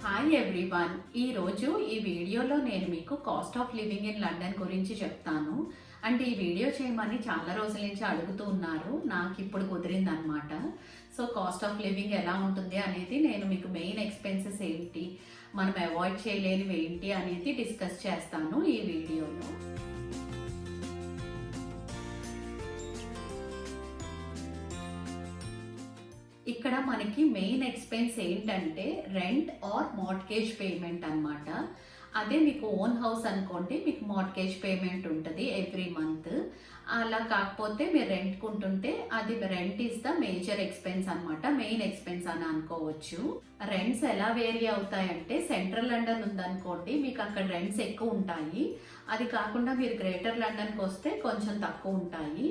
Hi everyone. ఈరోజు ఈ వీడియోలో నేను మీకు cost of living in London గురించి చెప్తాను. అండ్ ఈ వీడియో చేయమని చాలా రోజుల నుంచి అడుగుతూ ఉన్నారు. నాకు ఇప్పుడు కుదిరిందనమాట. సో కాస్ట్ ఆఫ్ లివింగ్ ఎలా ఉంటుంది అనేది నేను మీకు మెయిన్ ఎక్స్పెన్సెస్ ఏంటి, మనం అవాయిడ్ చేయలేనివి ఏంటి అనేది డిస్కస్ చేస్తాను ఈ వీడియోలో. ఇక్కడ మనకి మెయిన్ ఎక్స్పెన్స్ ఏంటంటే రెంట్ ఆర్ మార్ట్గేజ్ పేమెంట్ అన్నమాట. అదే మీకు ఓన్ హౌస్ అనుకోండి, మీకు మార్ట్గేజ్ పేమెంట్ ఉంటుంది ఎవ్రీ మంత్. అలా కాకపోతే మీరు రెంట్ కుంటుంటే అది rent is the major expense అనమాట, మెయిన్ ఎక్స్పెన్స్ అని అనుకోవచ్చు. రెంట్స్ ఎలా వేరీ అవుతాయంటే, సెంట్రల్ లండన్ ఉందనుకోండి మీకు అక్కడ రెంట్స్ ఎక్కువ ఉంటాయి. అది కాకుండా మీరు గ్రేటర్ లండన్కి వస్తే కొంచెం తక్కువ ఉంటాయి.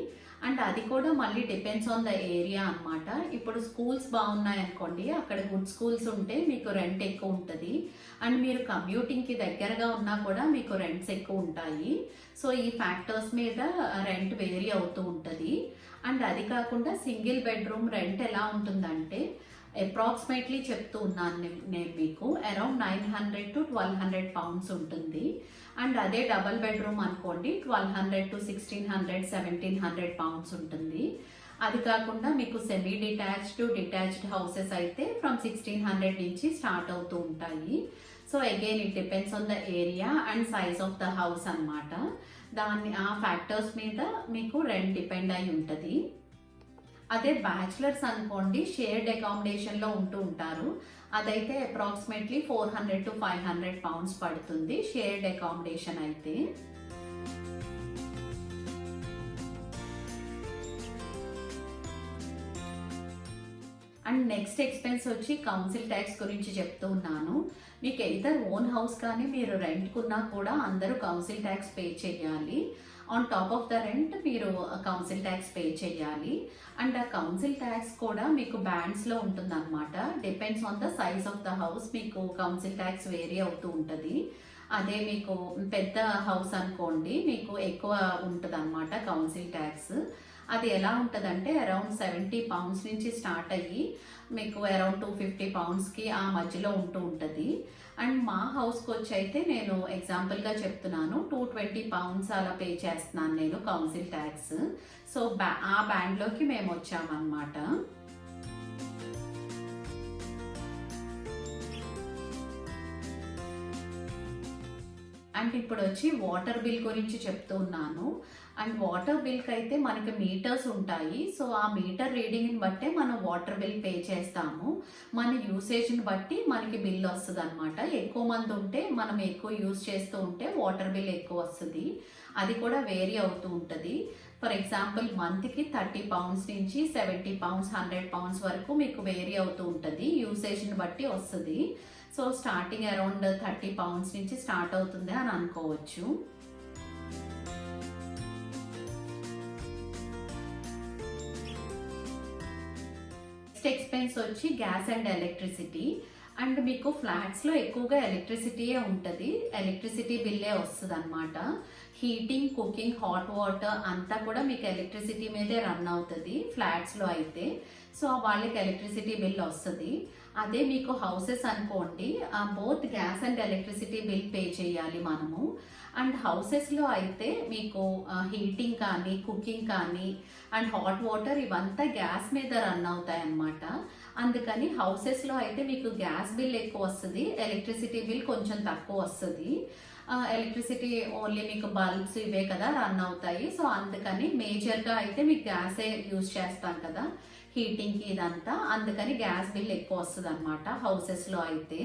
అండ్ అది కూడా మళ్ళీ డిపెండ్స్ ఆన్ ద ఏరియా అనమాట. ఇప్పుడు స్కూల్స్ బాగున్నాయి అనుకోండి, అక్కడ గుడ్ స్కూల్స్ ఉంటే మీకు రెంట్ ఎక్కువ ఉంటుంది. అండ్ మీరు కమ్యూటింగ్కి దగ్గరగా ఉన్నా కూడా మీకు రెంట్స్ ఎక్కువ ఉంటాయి. సో ఈ ఫ్యాక్టర్స్ మీద రెంట్ వేరీ అవుతూ ఉంటుంది. అండ్ అది కాకుండా సింగిల్ బెడ్రూమ్ రెంట్ ఎలా ఉంటుందంటే, అప్రాక్సిమేట్లీ చెప్తూ ఉన్నాను నేను మీకు, అరౌండ్ 900 to 1200 pounds ఉంటుంది. అండ్ అదే డబల్ బెడ్రూమ్ అనుకోండి 1200 to 1600 1700 pounds ఉంటుంది. అది కాకుండా మీకు సెమీ డిటాచ్డ్ హౌసెస్ అయితే ఫ్రమ్ 1600 నుంచి స్టార్ట్ అవుతూ ఉంటాయి. So again it depends on the area and size of the house అనమాట. ఆ ఫ్యాక్టర్స్ మీద మీకు రెంట్ డిపెండ్ అయి ఉంటుంది. అదే బ్యాచిలర్స్ అనుకోండి, షేర్డ్ అకామిడేషన్ లో ఉంటూ ఉంటారు. అదైతే అప్రాక్సిమేట్లీ 400 to 500 pounds పడుతుంది షేర్డ్ అకామిడేషన్ అయితే. అండ్ నెక్స్ట్ ఎక్స్పెన్స్ వచ్చి కౌన్సిల్ ట్యాక్స్ గురించి చెప్తూ ఉన్నాను. మీకు ఎయిదర్ ఓన్ హౌస్ కానీ మీరు రెంట్ కున్నా కూడా అందరూ కౌన్సిల్ ట్యాక్స్ పే చేయాలి. On top of the rent మీరు కౌన్సిల్ ట్యాక్స్ పే చేయాలి. అండ్ ఆ కౌన్సిల్ ట్యాక్స్ కూడా మీకు బ్యాండ్స్లో ఉంటుంది అనమాట. Depends on the size of the house మీకు కౌన్సిల్ ట్యాక్స్ వేరీ అవుతూ ఉంటుంది. అదే మీకు పెద్ద హౌస్ అనుకోండి మీకు ఎక్కువ ఉంటుంది అనమాట కౌన్సిల్ ట్యాక్స్. అది ఎలా ఉంటుందంటే అరౌండ్ 70 pounds నుంచి స్టార్ట్ అయ్యి మీకు అరౌండ్ 250 poundsకి ఆ మధ్యలో ఉంటూ ఉంటుంది. అండ్ మా హౌస్కి వచ్చి అయితే నేను ఎగ్జాంపుల్గా చెప్తున్నాను, 220 pounds అలా పే చేస్తున్నాను నేను కౌన్సిల్ ట్యాక్స్. సో ఆ బ్యాండ్లోకి మేము వచ్చామన్నమాట. అండ్ ఇప్పుడు వచ్చి వాటర్ బిల్ గురించి చెప్తూ ఉన్నాను. అండ్ వాటర్ బిల్కి అయితే మనకి మీటర్స్ ఉంటాయి. సో ఆ మీటర్ రీడింగ్ని బట్టే మనం వాటర్ బిల్ పే చేస్తాము. మన యూసేజ్ని బట్టి మనకి బిల్ వస్తుంది అనమాట. ఎక్కువ మంది ఉంటే మనం ఎక్కువ యూజ్ చేస్తూ ఉంటే వాటర్ బిల్ ఎక్కువ వస్తుంది. అది కూడా వేరీ అవుతూ ఉంటుంది. ఫర్ ఎగ్జాంపుల్ మంత్కి 30 pounds నుంచి 70 pounds 100 pounds వరకు మీకు వేరీ అవుతూ ఉంటుంది, యూసేజ్ని బట్టి వస్తుంది. సో స్టార్టింగ్ అరౌండ్ 30 pounds నుంచి స్టార్ట్ అవుతుంది అని అనుకోవచ్చు. నెక్స్ట్ ఎక్స్పెన్స్ వచ్చి గ్యాస్ అండ్ ఎలక్ట్రిసిటీ. అండ్ మీకు ఫ్లాట్స్లో ఎక్కువగా ఎలక్ట్రిసిటీయే ఉంటుంది, ఎలక్ట్రిసిటీ బిల్లే వస్తుంది అనమాట. హీటింగ్, కుకింగ్, హాట్ వాటర్ అంతా కూడా మీకు ఎలక్ట్రిసిటీ మీదే రన్ అవుతుంది ఫ్లాట్స్లో అయితే. సో వాళ్ళకి ఎలక్ట్రిసిటీ బిల్ వస్తుంది. అదే మీకు హౌసెస్ అనుకోండి, both gas and electricity bill pay చేయాలి మనము. అండ్ హౌసెస్లో అయితే మీకు హీటింగ్ కానీ కుకింగ్ కానీ అండ్ హాట్ వాటర్ ఇవంతా గ్యాస్ మీద రన్ అవుతాయి అన్నమాట. అందుకని హౌసెస్లో అయితే మీకు గ్యాస్ బిల్ ఎక్కువ వస్తుంది, ఎలక్ట్రిసిటీ బిల్ కొంచెం తక్కువ వస్తుంది. ఎలక్ట్రిసిటీ ఓన్లీ మీకు బల్బ్స్ ఇవే కదా రన్ అవుతాయి. సో అందుకని మేజర్గా అయితే మీకు గ్యాసే యూజ్ చేస్తాం కదా హీటింగ్కి ఇదంతా, అందుకని గ్యాస్ బిల్ ఎక్కువ వస్తుంది అనమాట హౌసెస్లో అయితే.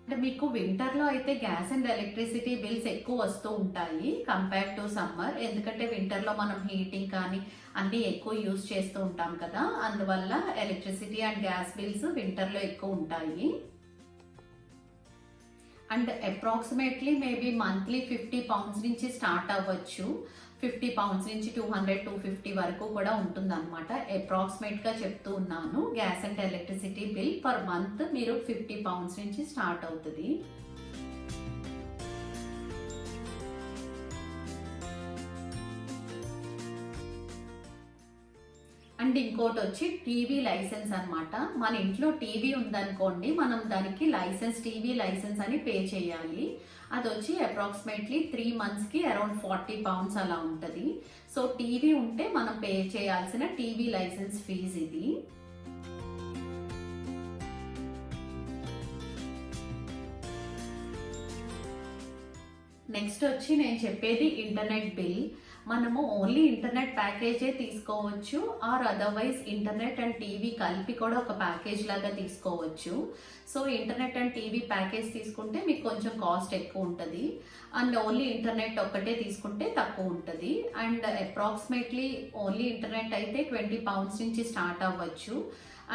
అంటే మీకు వింటర్లో అయితే గ్యాస్ అండ్ ఎలక్ట్రిసిటీ బిల్స్ ఎక్కువ వస్తూ ఉంటాయి కంపేర్ టు సమ్మర్. ఎందుకంటే వింటర్లో మనం హీటింగ్ కానీ అన్నీ ఎక్కువ యూజ్ చేస్తూ ఉంటాం కదా, అందువల్ల ఎలక్ట్రిసిటీ అండ్ గ్యాస్ బిల్స్ వింటర్లో ఎక్కువ ఉంటాయి. And approximately maybe monthly 50 pounds నుంచి స్టార్ట్ అవ్వచ్చు. 50 pounds నుంచి 200-250 వరకు కూడా ఉంటుంది అనమాట. అప్రాక్సిమేట్గా చెప్తూ ఉన్నాను. Gas and electricity bill per month మీరు 50 pounds నుంచి స్టార్ట్ అవుతుంది. అండ్ అండ్ ఇంకోటి వచ్చి టీవీ లైసెన్స్ అన్నమాట. మన ఇంట్లో టీవీ ఉందనుకోండి, మనం దానికి టీవీ లైసెన్స్ అని పే చేయాలి. అది వచ్చి అప్రాక్సిమేట్లీ 3 monthsకి అరౌండ్ £40 అలా ఉంటుంది. సో టీవీ ఉంటే మనం పే చేయాల్సిన టీవీ లైసెన్స్ ఫీజు ఇది. నెక్స్ట్ వచ్చి నేను చెప్పేది ఇంటర్నెట్ బిల్. మనము ఓన్లీ ఇంటర్నెట్ ప్యాకేజే తీసుకోవచ్చు, or otherwise internet and TV కలిపి కూడా ఒక ప్యాకేజ్ లాగా తీసుకోవచ్చు. So internet and TV package తీసుకుంటే మీకు కొంచెం కాస్ట్ ఎక్కువ ఉంటుంది, అండ్ ఓన్లీ ఇంటర్నెట్ ఒక్కటే తీసుకుంటే తక్కువ ఉంటుంది. అండ్ అప్రాక్సిమేట్లీ ఓన్లీ ఇంటర్నెట్ అయితే £20 నుంచి స్టార్ట్ అవ్వచ్చు.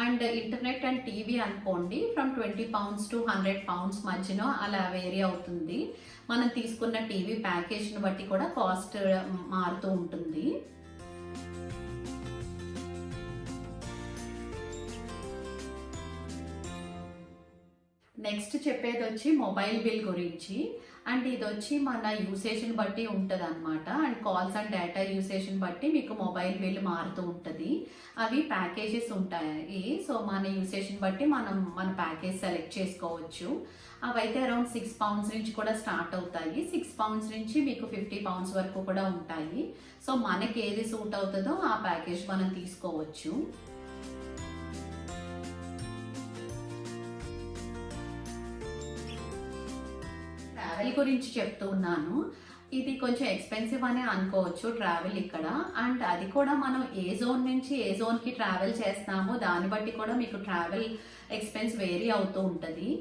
అండ్ ఇంటర్నెట్ అండ్ టీవీ అనుకోండి ఫ్రమ్ £20 to £100 మధ్యలో అలా వేరీ అవుతుంది. మనం తీసుకున్న టీవీ ప్యాకేజ్ని బట్టి కూడా కాస్ట్ మారుతూ ఉంటుంది. నెక్స్ట్ చెప్పేది వచ్చి మొబైల్ బిల్ గురించి. అండ్ ఇది వచ్చి మన యూసేజ్ని బట్టి ఉంటుంది అనమాట. అండ్ కాల్స్ అండ్ డేటా యూసేజ్ని బట్టి మీకు మొబైల్ బిల్ మారుతూ ఉంటుంది. అవి ప్యాకేజెస్ ఉంటాయి. సో మన యూసేజ్ని బట్టి మన ప్యాకేజ్ సెలెక్ట్ చేసుకోవచ్చు. అవైతే అరౌండ్ £6 నుంచి కూడా స్టార్ట్ అవుతాయి. £6 నుంచి మీకు £50 వరకు కూడా ఉంటాయి. సో మనకి ఏది సూట్ అవుతుందో ఆ ప్యాకేజ్ మనం తీసుకోవచ్చు. ట్రావెల్ గురించి చెప్తున్నాను. ఇది కొంచెం ఎక్స్పెన్సివ్ అనే అనుకోవచ్చు ట్రావెల్ ఇక్కడ. అండ్ అది కూడా మనం ఏ జోన్ నుంచి ఏ జోన్కి ట్రావెల్ చేస్తామో దాన్ని బట్టి కూడా మీకు ట్రావెల్ ఎక్స్పెన్స్ వేరీ అవుతూ ఉంటుంది.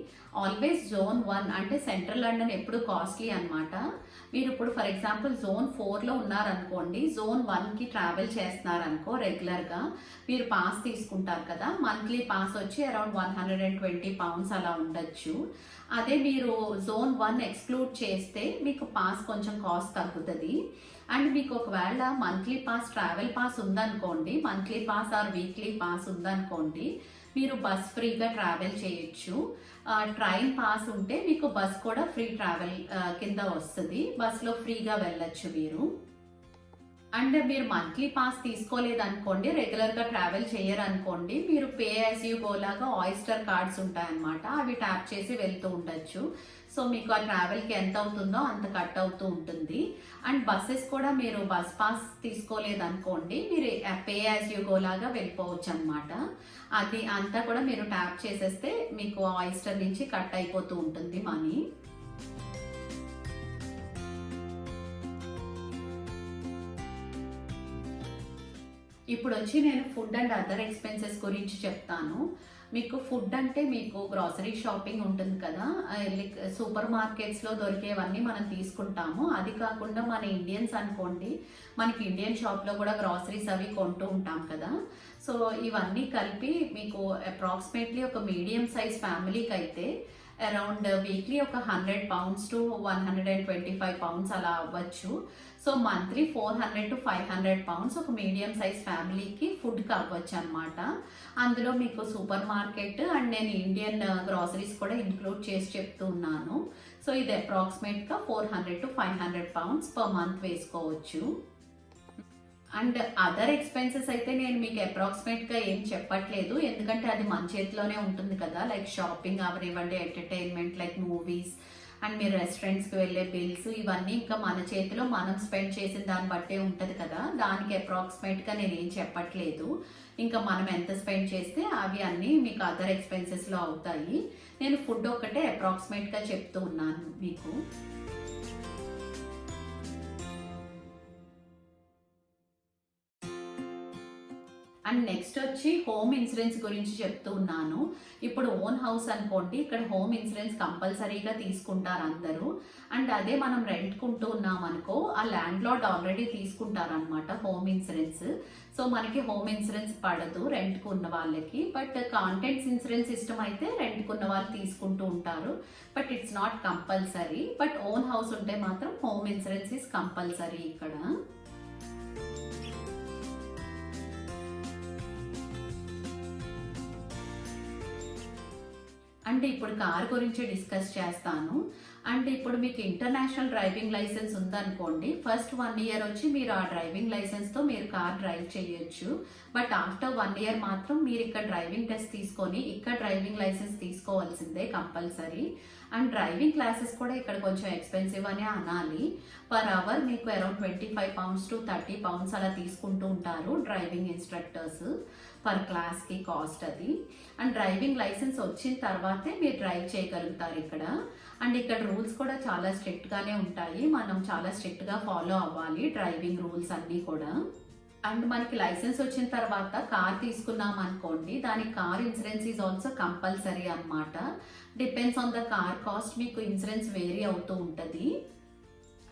ఆల్వేస్ Zone 1 అంటే సెంట్రల్ లండన్ ఎప్పుడు కాస్ట్లీ అనమాట. మీరు ఇప్పుడు ఫర్ ఎగ్జాంపుల్ Zone 4లో ఉన్నారనుకోండి, Zone 1కి ట్రావెల్ చేస్తున్నారనుకో రెగ్యులర్గా, మీరు పాస్ తీసుకుంటారు కదా, మంత్లీ పాస్ వచ్చి అరౌండ్ £120 అలా ఉండొచ్చు. అదే మీరు Zone 1 ఎక్స్క్లూడ్ చేస్తే మీకు పాస్ కొంచెం కాస్ట్ తగ్గుతుంది. అండ్ మీకు ఒకవేళ మంత్లీ పాస్ ట్రావెల్ పాస్ ఉందనుకోండి, monthly pass or weekly pass ఉందనుకోండి, మీరు బస్ ఫ్రీగా ట్రావెల్ చేయొచ్చు. ట్రైన్ పాస్ ఉంటే మీకు బస్ కూడా ఫ్రీ ట్రావెల్ కింద వస్తుంది, బస్లో ఫ్రీగా వెళ్ళొచ్చు మీరు. అండ్ మీరు మంత్లీ పాస్ తీసుకోలేదనుకోండి, రెగ్యులర్గా ట్రావెల్ చేయరనుకోండి, మీరు పే యాజ్ యూ గో లాగా ఆయిస్టర్ కార్డ్స్ ఉంటాయన్నమాట, అవి ట్యాప్ చేసి వెళ్తూ ఉండొచ్చు. సో మీకు ఆ ట్రావెల్కి ఎంత అవుతుందో అంత కట్ అవుతూ ఉంటుంది. అండ్ బస్సెస్ కూడా మీరు బస్ పాస్ తీసుకోలేదనుకోండి, మీరు పే యాజ్ యూ గో లాగా వెళ్ళిపోవచ్చు అనమాట. అది అంతా కూడా మీరు ట్యాప్ చేసేస్తే మీకు ఆయిస్టర్ నుంచి కట్ అయిపోతూ ఉంటుంది మనీ. ఇప్పుడు వచ్చి నేను ఫుడ్ అండ్ అదర్ ఎక్స్పెన్సెస్ గురించి చెప్తాను. మీకు ఫుడ్ అంటే మీకు గ్రాసరీ షాపింగ్ ఉంటుంది కదా, సూపర్ మార్కెట్స్లో దొరికేవన్నీ మనం తీసుకుంటాము. అది కాకుండా మన ఇండియన్స్ అనుకోండి, మనకి ఇండియన్ షాప్లో కూడా గ్రాసరీస్ అవి కొంటూ ఉంటాం కదా. సో ఇవన్నీ కలిపి మీకు అప్రాక్సిమేట్లీ ఒక మీడియం సైజ్ ఫ్యామిలీకి అయితే అరౌండ్ వీక్లీ ఒక £100 to £125 అలా అవ్వచ్చు. సో మంత్లీ £400 to £500 ఒక మీడియం సైజ్ ఫ్యామిలీకి ఫుడ్కి అవ్వచ్చు అనమాట. అందులో మీకు సూపర్ మార్కెట్ అండ్ నేను ఇండియన్ గ్రాసరీస్ కూడా ఇంక్లూడ్ చేసి చెప్తున్నాను. సో ఇది అప్రాక్సిమేట్గా £400 to £500 పర్ మంత్ వేసుకోవచ్చు. అండ్ అదర్ ఎక్స్పెన్సెస్ అయితే నేను మీకు అప్రాక్సిమేట్గా ఏం చెప్పట్లేదు, ఎందుకంటే అది మన చేతిలోనే ఉంటుంది కదా. లైక్ షాపింగ్ అవనివ్వండి, ఎంటర్టైన్మెంట్ లైక్ మూవీస్ అండ్ మీరు రెస్టారెంట్స్కి వెళ్ళే బిల్స్, ఇవన్నీ ఇంకా మన చేతిలో మనం స్పెండ్ చేసిన దాన్ని బట్టే ఉంటుంది కదా. దానికి అప్రాక్సిమేట్గా నేను ఏం చెప్పట్లేదు, ఇంకా మనం ఎంత స్పెండ్ చేస్తే అవి అన్నీ మీకు అదర్ ఎక్స్పెన్సెస్లో అవుతాయి. నేను ఫుడ్ ఒక్కటే అప్రాక్సిమేట్గా చెప్తూ ఉన్నాను మీకు. అండ్ నెక్స్ట్ వచ్చి హోమ్ ఇన్సూరెన్స్ గురించి చెప్తూ ఉన్నాను. ఇప్పుడు ఓన్ హౌస్ అనుకోండి, ఇక్కడ హోమ్ ఇన్సూరెన్స్ కంపల్సరీగా తీసుకుంటారు అందరూ. అండ్ అదే మనం రెంట్కుంటూ ఉన్నాం అనుకో, ఆ ల్యాండ్ లార్డ్ ఆల్రెడీ తీసుకుంటారనమాట హోమ్ ఇన్సూరెన్స్. సో మనకి హోమ్ ఇన్సూరెన్స్ పడదు రెంట్కు ఉన్న వాళ్ళకి. బట్ కాంటెంట్స్ ఇన్సూరెన్స్ సిస్టమ్ అయితే రెంట్కున్న వాళ్ళు తీసుకుంటూ ఉంటారు, but it's not compulsory. But own house ఉంటే మాత్రం హోమ్ ఇన్సూరెన్స్ ఇస్ కంపల్సరీ ఇక్కడ. అంటే ఇప్పుడు కార్ గురించి డిస్కస్ చేస్తాను. అండ్ ఇప్పుడు మీకు ఇంటర్నేషనల్ డ్రైవింగ్ లైసెన్స్ ఉందనుకోండి, ఫస్ట్ 1 ఇయర్ వచ్చి మీరు ఆ డ్రైవింగ్ లైసెన్స్తో మీరు కార్ డ్రైవ్ చేయొచ్చు. బట్ ఆఫ్టర్ 1 ఇయర్ మాత్రం మీరు ఇక్కడ డ్రైవింగ్ టెస్ట్ తీసుకొని ఇక్కడ డ్రైవింగ్ లైసెన్స్ తీసుకోవాల్సిందే కంపల్సరీ. అండ్ డ్రైవింగ్ క్లాసెస్ కూడా ఇక్కడ కొంచెం ఎక్స్పెన్సివ్ అనే అనాలి. పర్ అవర్ మీకు అరౌండ్ 25 pounds to 30 pounds అలా తీసుకుంటూ ఉంటారు డ్రైవింగ్ ఇన్స్ట్రక్టర్స్ పర్ క్లాస్కి కాస్ట్ అది. అండ్ డ్రైవింగ్ లైసెన్స్ వచ్చిన తర్వాతే మీరు డ్రైవ్ చేయగలుగుతారు ఇక్కడ. అండ్ ఇక్కడ రూల్స్ కూడా చాలా స్ట్రిక్ట్గానే ఉంటాయి, మనం చాలా స్ట్రిక్ట్గా ఫాలో అవ్వాలి డ్రైవింగ్ రూల్స్ అన్నీ కూడా. అండ్ మనకి లైసెన్స్ వచ్చిన తర్వాత కార్ తీసుకున్నాం అనుకోండి, దానికి car insurance is also compulsory అన్నమాట. Depends on the car cost, మీకు ఇన్సూరెన్స్ వేరీ అవుతూ ఉంటుంది.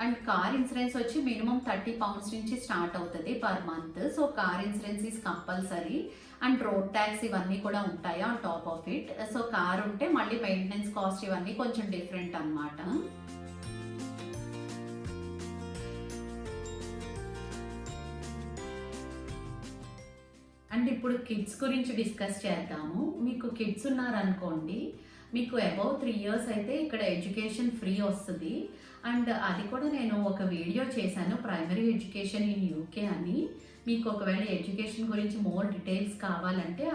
అండ్ కార్ ఇన్సూరెన్స్ వచ్చి మినిమం 30 pounds నుంచి స్టార్ట్ అవుతుంది per month. So car insurance is compulsory. And road tax ఇవన్నీ కూడా ఉంటాయి on top of it. So car ఉంటే మళ్ళీ మెయింటెనెన్స్ కాస్ట్ ఇవన్నీ కొంచెం డిఫరెంట్ అన్నమాట. అండ్ ఇప్పుడు కిడ్స్ గురించి డిస్కస్ చేద్దాము. మీకు కిడ్స్ ఉన్నారనుకోండి, మీకు అబౌవ్ 3 years అయితే ఇక్కడ ఎడ్యుకేషన్ ఫ్రీ వస్తుంది. అండ్ అది కూడా నేను ఒక వీడియో చేశాను, ప్రైమరీ ఎడ్యుకేషన్ ఇన్ యూకే అని. మీకు ఒకవేళ ఎడ్యుకేషన్ గురించి మోర్ డీటెయిల్స్ కావాలంటే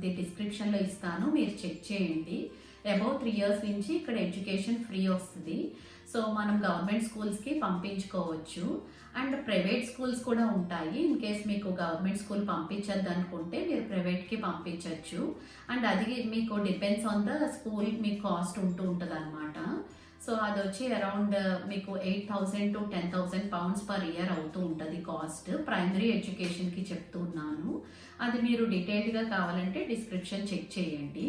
ది డిస్క్రిప్షన్లో ఇస్తాను, మీరు చెక్ చేయండి. అబౌవ్ 3 years నుంచి ఇక్కడ ఎడ్యుకేషన్ ఫ్రీ వస్తుంది. సో మనం గవర్నమెంట్ స్కూల్స్కి పంపించుకోవచ్చు. అండ్ ప్రైవేట్ స్కూల్స్ కూడా ఉంటాయి. ఇన్ కేస్ మీకు గవర్నమెంట్ స్కూల్ పంపించద్దు అనుకుంటే మీరు ప్రైవేట్కి పంపించవచ్చు. అండ్ అది మీకు డిపెండ్స్ ఆన్ ద స్కూల్ మీకు కాస్ట్ ఉంటూ ఉంటుంది అనమాట. సో అది వచ్చి అరౌండ్ మీకు 8,000 to 10,000 pounds పర్ ఇయర్ అవుతూ ఉంటుంది కాస్ట్. ప్రైమరీ ఎడ్యుకేషన్కి చెప్తున్నాను. అది మీరు డీటెయిల్డ్గా కావాలంటే డిస్క్రిప్షన్ చెక్ చేయండి.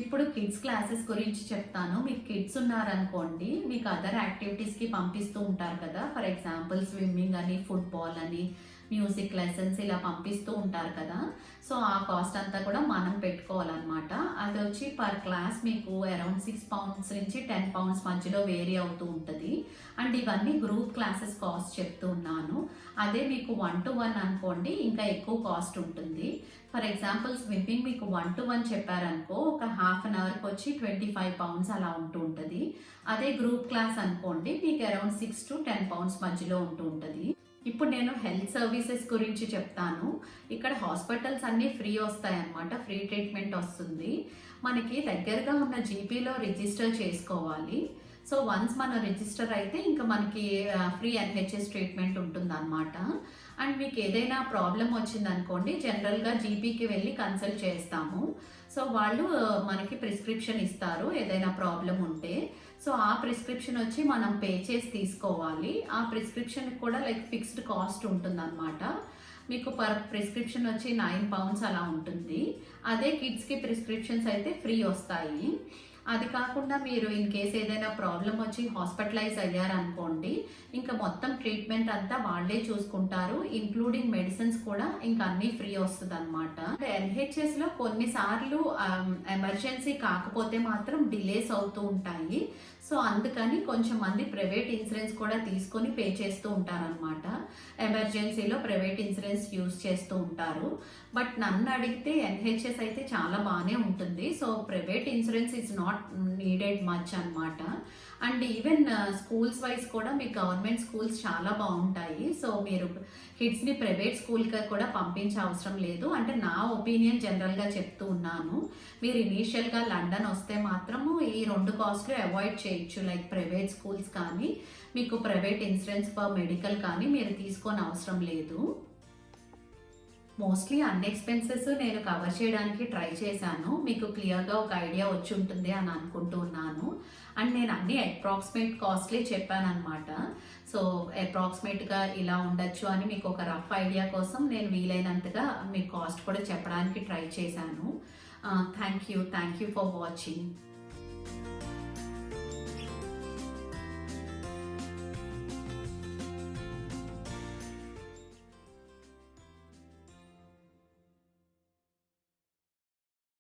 ఇప్పుడు కిడ్స్ క్లాసెస్ గురించి చెప్తాను. మీకు కిడ్స్ ఉన్నారనుకోండి, మీకు అదర్ యాక్టివిటీస్కి పంపిస్తూ ఉంటారు కదా, ఫర్ ఎగ్జాంపుల్ స్విమ్మింగ్ అని, ఫుట్బాల్ అని, మ్యూజిక్ లెసన్స్ ఇలా పంపిస్తూ ఉంటారు కదా. సో ఆ కాస్ట్ అంతా కూడా మనం పెట్టుకోవాలన్నమాట. అది వచ్చి పర్ క్లాస్ మీకు అరౌండ్ 6 pounds నుంచి 10 pounds మధ్యలో వేరీ అవుతూ ఉంటుంది. అండ్ ఇవన్నీ గ్రూప్ క్లాసెస్ కాస్ట్ చెప్తున్నాను. అదే మీకు 1 to 1 అనుకోండి, ఇంకా ఎక్కువ కాస్ట్ ఉంటుంది. ఫర్ ఎగ్జాంపుల్ స్విమ్మింగ్ మీకు 1 to 1 చెప్పారనుకో, ఒక ½ an hourకి వచ్చి 25 pounds అలా ఉంటూ ఉంటుంది. అదే గ్రూప్ క్లాస్ అనుకోండి, మీకు అరౌండ్ 6 to 10 pounds మధ్యలో ఉంటూ ఉంటుంది. ఇప్పుడు నేను హెల్త్ సర్వీసెస్ గురించి చెప్తాను. ఇక్కడ హాస్పిటల్స్ అన్నీ ఫ్రీ వస్తాయి అన్నమాట, ఫ్రీ ట్రీట్మెంట్ వస్తుంది. మనకి దగ్గరగా ఉన్న జీపీలో రిజిస్టర్ చేసుకోవాలి. సో వన్స్ మనం రిజిస్టర్ అయితే ఇంకా మనకి ఫ్రీ ఎన్హెచ్ఎస్ ట్రీట్మెంట్ ఉంటుంది అన్నమాట. అండ్ మీకు ఏదైనా ప్రాబ్లం వచ్చిందనుకోండి, జనరల్గా జీపీకి వెళ్ళి కన్సల్ట్ చేస్తాము. సో వాళ్ళు మనకి ప్రిస్క్రిప్షన్ ఇస్తారు ఏదైనా ప్రాబ్లం ఉంటే. సో ఆ ప్రిస్క్రిప్షన్ వచ్చి మనం పే చేసి తీసుకోవాలి. ఆ ప్రిస్క్రిప్షన్ కూడా లైక్ ఫిక్స్డ్ కాస్ట్ ఉంటుంది అనమాట. మీకు పర్ ప్రిస్క్రిప్షన్ వచ్చి 9 pounds అలా ఉంటుంది. అదే కిడ్స్కి ప్రిస్క్రిప్షన్స్ అయితే ఫ్రీ వస్తాయి. అది కాకుండా మీరు ఇన్ కేస్ ఏదైనా ప్రాబ్లం వచ్చి హాస్పిటలైజ్ అయ్యారనుకోండి, ఇంకా మొత్తం ట్రీట్మెంట్ అంతా వాళ్ళే చూసుకుంటారు, ఇంక్లూడింగ్ మెడిసిన్స్ కూడా ఇంకా అన్నీ ఫ్రీ వస్తుంది అనమాట. ఎన్హెచ్ఎస్లో కొన్నిసార్లు ఎమర్జెన్సీ కాకపోతే మాత్రం డిలేస్ అవుతూ ఉంటాయి. సో అందుకని కొంచెం మంది ప్రైవేట్ ఇన్సూరెన్స్ కూడా తీసుకొని పే చేస్తూ ఉంటారనమాట. ఎమర్జెన్సీలో ప్రైవేట్ ఇన్సూరెన్స్ యూజ్ చేస్తూ ఉంటారు. బట్ నన్ను అడిగితే ఎన్హెచ్ఎస్ అయితే చాలా బాగానే ఉంటుంది. So private insurance is not needed much అనమాట. అండ్ ఈవెన్ స్కూల్స్ వైజ్ కూడా మీ గవర్నమెంట్ స్కూల్స్ చాలా బాగుంటాయి. సో మీరు కిడ్స్ని ప్రైవేట్ స్కూల్కి కూడా పంపించే అవసరం లేదు. అంటే నా ఒపీనియన్ జనరల్గా చెప్తూ ఉన్నాను. మీరు ఇనీషియల్గా లండన్ వస్తే మాత్రము ఈ 2 కాస్ట్లు అవాయిడ్ చేయొచ్చు. లైక్ ప్రైవేట్ స్కూల్స్ కానీ, మీకు ప్రైవేట్ ఇన్సూరెన్స్ ఫర్ మెడికల్ కానీ మీరు తీసుకొని అవసరం లేదు. మోస్ట్లీ అన్ని ఎక్స్పెన్సెస్ నేను కవర్ చేయడానికి ట్రై చేశాను. మీకు క్లియర్గా ఒక ఐడియా వచ్చి ఉంటుంది అని అనుకుంటున్నాను. అండ్ నేను అన్ని అప్రాక్సిమేట్ కాస్ట్లీ చెప్పాను అనమాట. సో అప్రాక్సిమేట్గా ఇలా ఉండొచ్చు అని మీకు ఒక రఫ్ ఐడియా కోసం నేను వీలైనంతగా మీకు కాస్ట్ కూడా చెప్పడానికి ట్రై చేశాను. Thank you for watching.